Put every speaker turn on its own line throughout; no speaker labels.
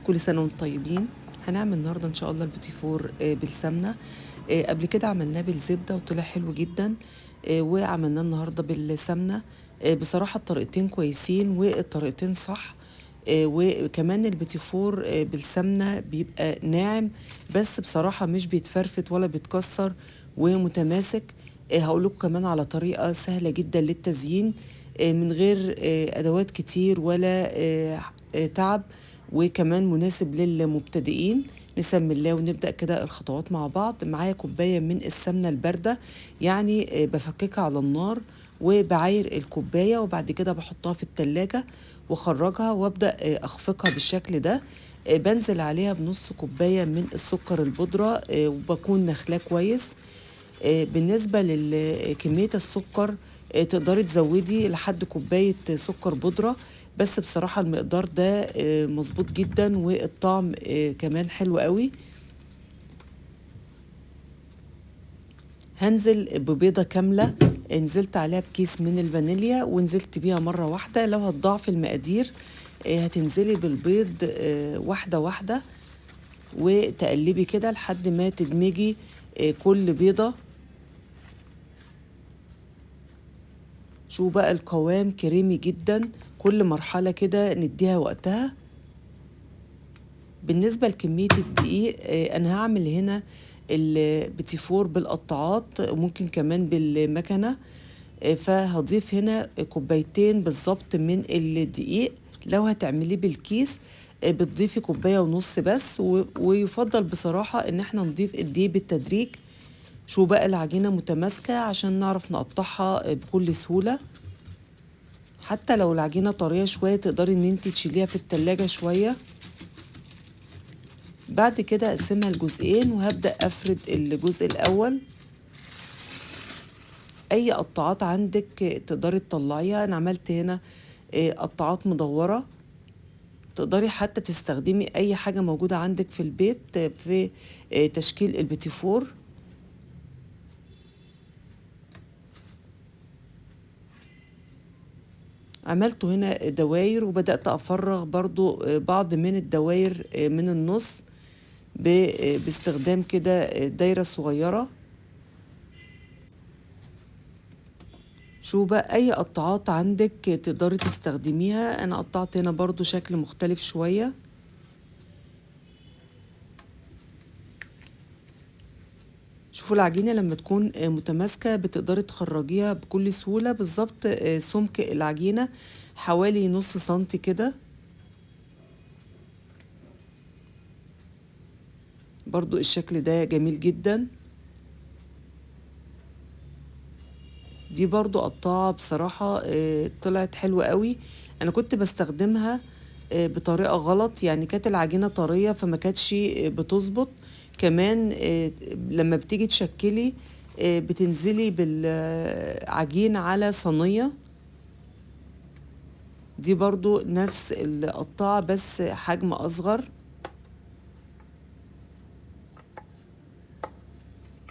كل سنة وانتم طيبين. هنعمل النهاردة ان شاء الله البيتي فور بالسمنة. قبل كده عملناه بالزبدة وطلع حلو جدا. وعملناه النهاردة بالسمنة. بصراحة الطريقتين كويسين والطريقتين صح. وكمان البيتي فور بالسمنة بيبقى ناعم، بس بصراحة مش بيتفرفت ولا بيتكسر ومتماسك. هقول لكم كمان على طريقة سهلة جدا للتزيين، من غير أدوات كتير ولا تعب، وكمان مناسب للمبتدئين. نسمي الله ونبدأ كده الخطوات مع بعض. معايا كوباية من السمنة الباردة، يعني بفككها على النار وبعاير الكوباية، وبعد كده بحطها في التلاجة واخرجها وابدأ اخفقها بالشكل ده. بنزل عليها بنص كوباية من السكر البودرة، وبكون نخلاه كويس. بالنسبة لكمية السكر، تقدري تزودي لحد كوباية سكر بودرة، بس بصراحة المقدار ده مظبوط جدا، والطعم كمان حلو قوي. هنزل ببيضة كاملة، نزلت عليها بكيس من الفانيليا ونزلت بيها مرة واحدة. لو هتضاعفي المقادير هتنزلي بالبيض واحدة واحدة، وتقلبي كده لحد ما تدمجي كل بيضة. شو بقى القوام كريمي جدا، كل مرحلة كده نديها وقتها. بالنسبة لكمية الدقيق، أنا هعمل هنا البيتي فور بالقطاعات، ممكن كمان بالمكنة. فهضيف هنا كوبايتين بالظبط من الدقيق. لو هتعمليه بالكيس بتضيفي كوباية ونص بس، ويفضل بصراحة ان احنا نضيف الدقيق بالتدريج. شو بقى العجينة متماسكة عشان نعرف نقطعها بكل سهولة. حتى لو العجينة طرية شوية تقدري ان انت تشيليها في التلاجة شوية. بعد كده اقسمها لجزئين وهبدأ افرد الجزء الاول. اي قطاعات عندك تقدري تطلعيها. انا عملت هنا قطاعات مدورة. تقدري حتى تستخدمي اي حاجة موجودة عندك في البيت في تشكيل البيتي فور. عملته هنا دواير، وبدأت افرغ برضو بعض من الدواير من النص باستخدام كده دايرة صغيرة. شو بقى اي قطعات عندك تقدري تستخدميها. انا قطعت هنا برضو شكل مختلف شوية. شوفوا العجينة لما تكون متماسكة بتقدري تخرجيها بكل سهولة. بالظبط سمك العجينة حوالي نص سنتي كده. برضو الشكل ده جميل جدا. دي برضو قطاعة بصراحة طلعت حلوة قوي. انا كنت بستخدمها بطريقة غلط، يعني كانت العجينة طرية فما كانتش بتظبط. كمان لما بتيجي تشكلي بتنزلي بالعجين على صينية. دي برضو نفس القطاعة بس حجم أصغر.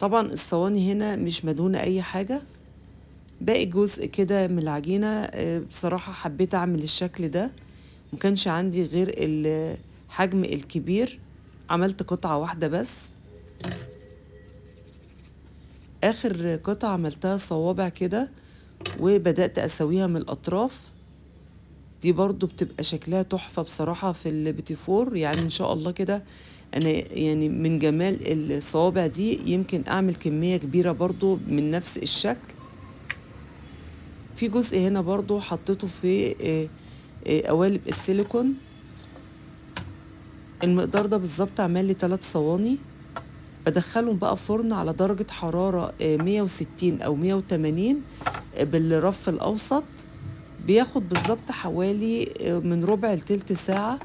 طبعا الصواني هنا مش مدهونة أي حاجة. باقي جزء كده من العجينة بصراحة حبيت أعمل الشكل ده، مكانش عندي غير الحجم الكبير. عملت قطعة واحدة بس. آخر قطعة عملتها صوابع كده، وبدأت أسويها من الأطراف. دي برضو بتبقى شكلها تحفة بصراحة في البيتي فور. يعني إن شاء الله كده أنا يعني من جمال الصوابع دي يمكن أعمل كمية كبيرة برضو من نفس الشكل. في جزء هنا برضو حطيته في قوالب السيليكون. المقدار ده بالظبط عمل لي 3 صواني. بدخلهم بقى فرن على درجة حرارة 160 أو 180 بالرف الأوسط. بياخد بالظبط حوالي من ربع لتلت ساعة.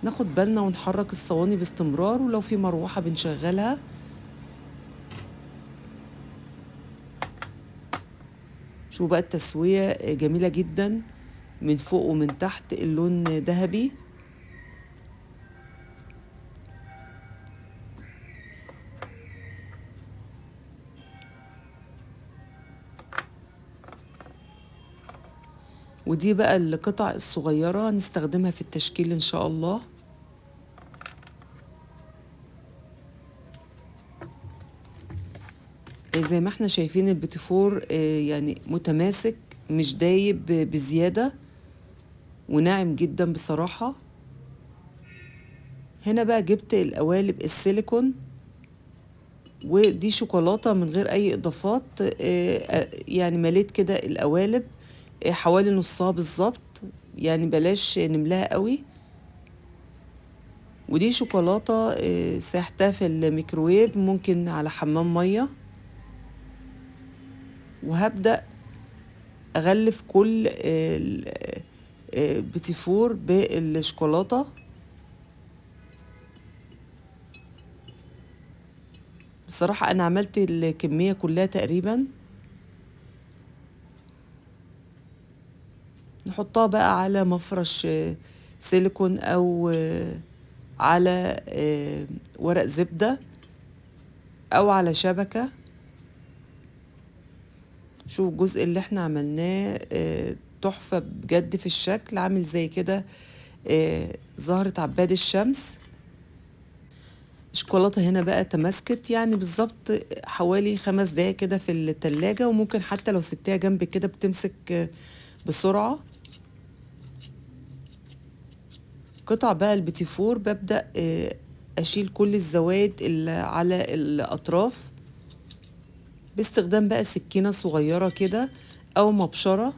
ناخد بالنا ونحرك الصواني باستمرار، ولو في مروحة بنشغلها. شو بقى التسوية جميلة جدا من فوق ومن تحت، اللون ذهبي. ودي بقى القطع الصغيرة نستخدمها في التشكيل ان شاء الله. زي ما احنا شايفين البيتي فور يعني متماسك، مش دايب بزيادة، وناعم جدا بصراحة. هنا بقى جبت القوالب السيليكون، ودي شوكولاتة من غير اي اضافات. يعني مليت كده القوالب حوالي نصها بالظبط، يعني بلاش نملاها قوي. ودي شوكولاتة سيحتها في الميكروويف، ممكن على حمام مية. وهبدأ أغلف كل بيتي فور بالشوكولاتة. بصراحة أنا عملت الكمية كلها تقريبا. نحطها بقى على مفرش سيليكون، أو على ورق زبدة، أو على شبكة. شوف الجزء اللي احنا عملناه تحفة بجد في الشكل، عامل زي كده زهرة عباد الشمس. الشوكولاتة هنا بقى تماسكت يعني بالظبط حوالي 5 دقايق كده في التلاجة، وممكن حتى لو سبتها جنب كده بتمسك بسرعة. قطع بقى البيتي فور ببدأ أشيل كل الزوايد اللي على الأطراف، باستخدام بقى سكينة صغيرة كده أو مبشرة.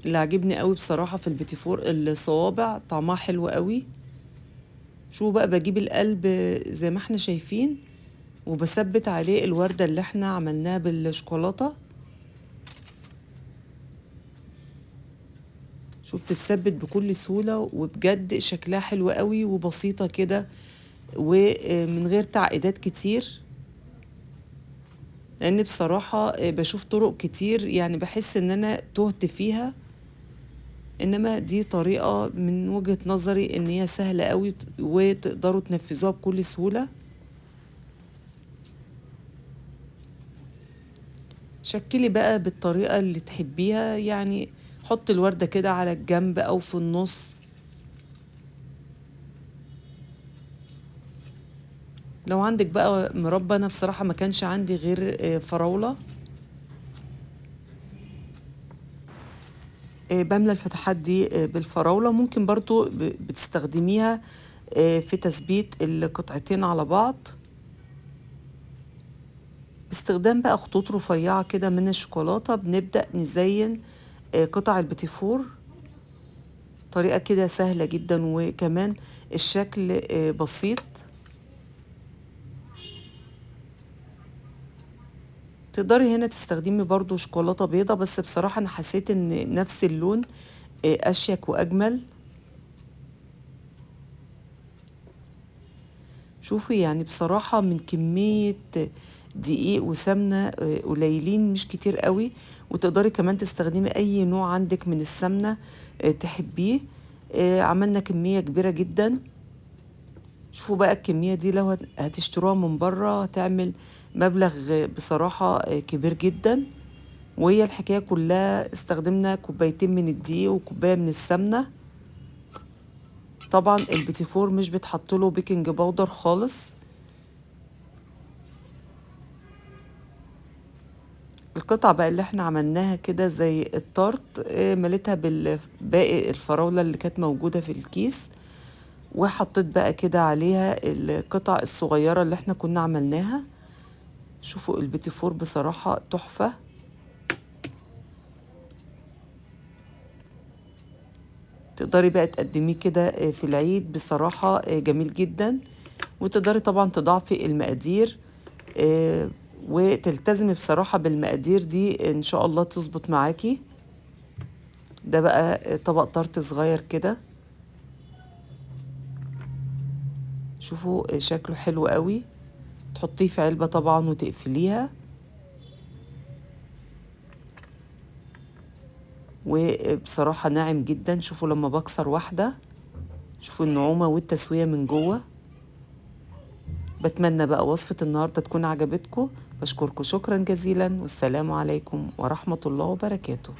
اللي عجبني قوي بصراحة في البيتي فور الصوابع، طعمها حلو قوي. شو بقى بجيب القلب زي ما احنا شايفين، وبثبت عليه الوردة اللي احنا عملناها بالشوكولاتة. شو بتتثبت بكل سهولة، وبجد شكلها حلو قوي وبسيطة كده، ومن غير تعقيدات كتير. لان بصراحة بشوف طرق كتير يعني بحس ان انا تهت فيها، انما دي طريقة من وجهة نظري ان هي سهلة قوي، وتقدروا تنفذوها بكل سهولة. شكلي بقى بالطريقة اللي تحبيها، يعني حط الوردة كده على الجنب او في النص. لو عندك بقى مربى، انا بصراحة ما كانش عندي غير فراولة. بملى الفتحات دي بالفراولة. ممكن برضو بتستخدميها في تثبيت القطعتين على بعض، باستخدام بقى خطوط رفيعة كده من الشوكولاتة. بنبدأ نزين قطع البيتي فور. طريقة كده سهلة جدا، وكمان الشكل بسيط. تقدري هنا تستخدمي برضو شوكولاتة بيضة، بس بصراحة أنا حسيت إن نفس اللون أشيك وأجمل. شوفي يعني بصراحة من كمية دقيق وسمنة قليلين، مش كتير قوي. وتقدري كمان تستخدمي أي نوع عندك من السمنة تحبيه. عملنا كمية كبيرة جدا. شوفوا بقى الكمية دي لو هتشتروها من بره هتعمل مبلغ بصراحة كبير جدا. وهي الحكاية كلها استخدمنا كوبايتين من الدقيق وكوباية من السمنة. طبعا البيتي فور مش بتحطله بيكنج باودر خالص. القطعة بقى اللي احنا عملناها كده زي التارت، مليتها بالباقي الفراولة اللي كانت موجودة في الكيس، وحطيت بقى كده عليها القطع الصغيرة اللي احنا كنا عملناها. شوفوا البيتي فور بصراحة تحفة. تقدري بقى تقدميه كده في العيد، بصراحة جميل جدا. وتقدري طبعا تضاعفي المقادير وتلتزمي بصراحة بالمقادير دي، ان شاء الله تظبط معاكي. ده بقى طبق طرت صغير كده. شوفوا شكله حلو قوي. تحطيه في علبة طبعا وتقفليها. وبصراحة ناعم جدا. شوفوا لما بكسر واحدة، شوفوا النعومة والتسوية من جوه. بتمنى بقى وصفة النهاردة تكون عجبتكم. بشكركم شكرا جزيلا، والسلام عليكم ورحمة الله وبركاته.